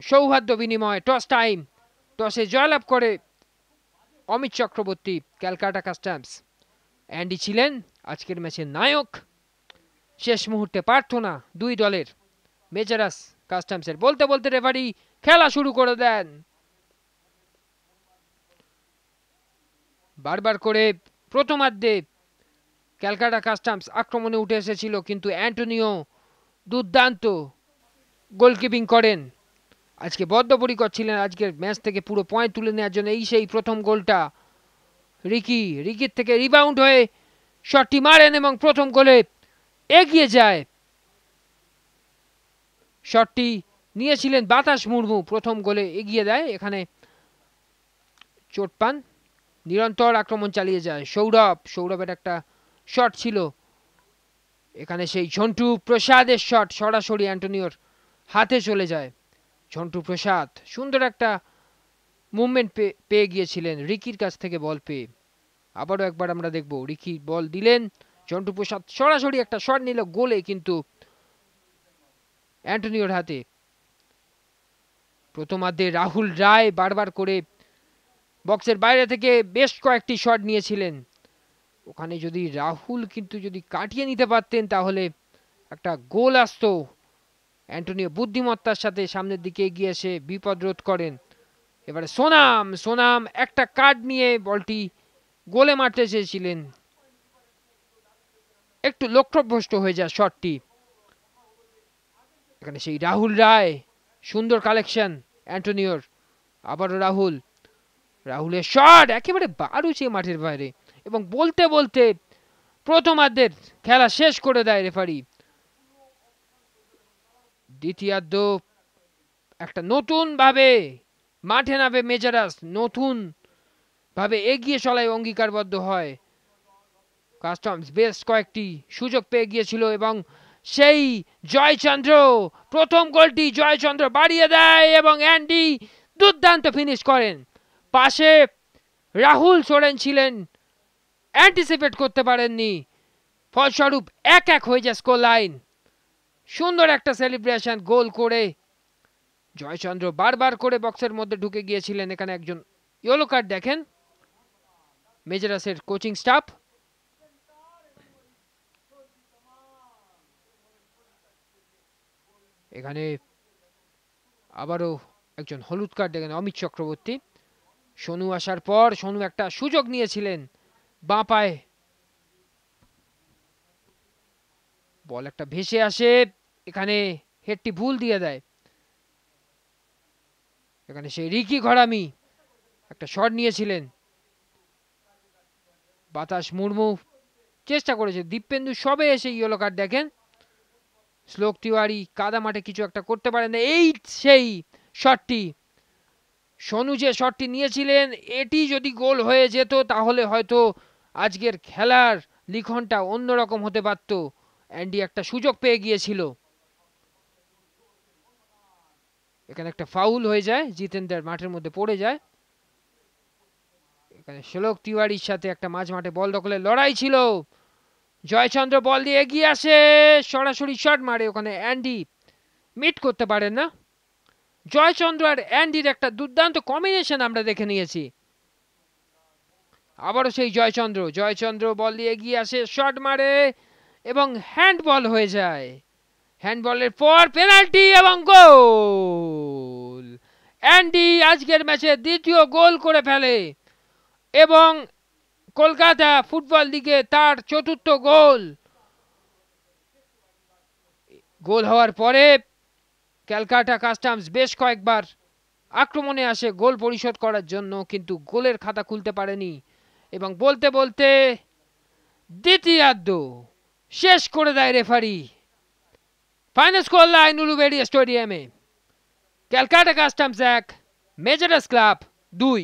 সৌহার্দ্য বিনিময় toss time, টসে জয়লাভ করে অমিত চক্রবর্তী ক্যালকাটা কাস্টমস। অ্যান্ডি ছিলেন আজকের ম্যাচের নায়ক। শেষ মুহূর্তে প্রার্থনা দুই দলের, মেজারাস কাস্টমসের। বলতে বলতে রেফারি খেলা শুরু করে দেন। বারবার করে প্রথমার্ধে ক্যালকাটা কাস্টমস আক্রমণে উঠে এসেছিল, কিন্তু অ্যান্টোনিও দুর্দান্ত গোলকিপিং করেন। আজকে বদ্ধপরিকর ছিলেন আজকের ম্যাচ থেকে পুরো পয়েন্ট তুলে নেওয়ার জন্য। এই সেই প্রথম গোলটা, রিকির থেকে রিবাউন্ড হয়ে শটটি মারেন এবং প্রথম গোলে এগিয়ে যায়। শটটি নিয়েছিলেন বাতাস মুর্মু, প্রথম গোলে এগিয়ে দেয়। এখানে চোট পান, নিরন্তর আক্রমণ চালিয়ে যায় সৌরভের একটা শট ছিল, এখানে সেই ঝন্টু প্রসাদের শট সরাসরি অ্যান্টোনিওর হাতে চলে যায়। ঝন্টু প্রসাদ সুন্দর একটা মুভমেন্ট পেয়ে গিয়েছিলেন রিকির কাছ থেকে বল পেয়ে। আবারও একবার আমরা দেখব, রিকি বল দিলেন, ঝন্টু প্রসাদ সরাসরি একটা শট নিল গোলে, কিন্তু অ্যান্টোনিওর হাতে। প্রথমার্ধে রাহুল রায় বারবার করে বক্সের বাইরে থেকে বেশ কয়েকটি শট নিয়েছিলেন। ওখানে যদি রাহুল কিন্তু যদি কাটিয়ে নিতে পারতেন তাহলে একটা গোল আসতো। অ্যান্টোনিও বুদ্ধিমত্তার সাথে সামনের দিকে এগিয়ে এসে বিপদ রোধ করেন। এবারে সোনাম একটা কার্ড নিয়ে বলটি গোলে মারতে চেয়েছিলেন, একটু লক্ষ্যভ্রষ্ট হয়ে যায় শটটি। এখানে সেই রাহুল রায়, সুন্দর কালেকশন অ্যান্টোনিওর। আবারও রাহুলের শট একেবারে বারুচে মাঠের বাইরে, এবং বলতে বলতে প্রথমার্ধের খেলা শেষ করে দেয় রেফারি। দ্বিতীয়ার্ধ একটা নতুন ভাবে মাঠে নামে মেজারাস, নতুন ভাবে এগিয়ে চলায় অঙ্গীকারবদ্ধ হয়। কাস্টমস বেশ কয়েকটি সুযোগ পেয়ে গিয়েছিল এবং সেই জয়চন্দ্র, প্রথম গোলটি জয়চন্দ্র বাড়িয়ে দেয় এবং অ্যান্ডি দুর্দান্ত ফিনিশ করেন। পাশে রাহুল সোরেন ছিলেন, অ্যান্টিসিপেট করতে পারেননি, ফলস্বরূপ 1-1 হয়ে যায় স্কোর লাইন। সুন্দর একটা সেলিব্রেশন গোল করে জয়চন্দ্র বারবার করে বক্সের মধ্যে ঢুকে গিয়েছিলেন। এখানে একজন ইয়েলো কার্ড দেখেন মেজারাসের কোচিং স্টাফ। এখানে আবারও একজন হলুদ কার্ড দেখেন অমিত চক্রবর্তী। সোনু আসার পর সোনু একটা সুযোগ নিয়েছিলেন, বাঁ পায়ে বল একটা ভেসে আসে, এখানে হেডটি ভুল দিয়ে দেয়। এখানে সেই রিকি ঘরামি একটা শট নিয়েছিলেন, বাতাস মুর্মু চেষ্টা করেছে, দীপেন্দু সবে এসে ইয়েলো কার্ড দেখেন। শ্লোক তিওয়ারি কাদা মাঠে কিছু একটা করতে পারেন না। এই সেই শটটি, সোনু যে শটটি নিয়েছিলেন এটি যদি গোল হয়ে যেত তাহলে হয়তো আজকের খেলার লিখনটা অন্যরকম হতে পারত। অ্যান্ডি একটা সুযোগ পেয়ে গিয়েছিল, এখানে একটা ফাউল হয়ে যায়, জিতেন্দ্র মাঠের মধ্যে পড়ে যায়। এখানে শ্লোক তিওয়ারির সাথে একটা মাঝ মাঠে বল দখলের লড়াই ছিল। জয়চন্দ্র বল দিয়ে এগিয়ে আসে, সরাসরি শট মারে, ওখানে অ্যান্ডি মিট করতে পারেন না। জয়চন্দ্র আর অ্যান্ডির একটা দুর্দান্ত কম্বিনেশন আমরা দেখে নিয়েছি। আবারও সেই জয়চন্দ্র বল দিয়ে এগিয়ে আসে, শট মারে এবং হ্যান্ডবল হয়ে যায়। হ্যান্ডবলের পর পেনাল্টি এবং গোল। অ্যান্ডি আজকের ম্যাচে দ্বিতীয় গোল করে ফেলে এবং কলকাতা ফুটবল লিগে তার চতুর্থ গোল হওয়ার পরে ক্যালকাটা কাস্টমস বেশ কয়েকবার আক্রমণে আসে গোল পরিশোধ করার জন্য, কিন্তু গোলের খাতা খুলতে পারেনি। এবং বলতে বলতে দ্বিতীয়ার্ধ শেষ করে দেয় referee. Final score line Uluberia স্টেডিয়ামে, ক্যালকাটা কাস্টমস 1, মেজারাস ক্লাব 2।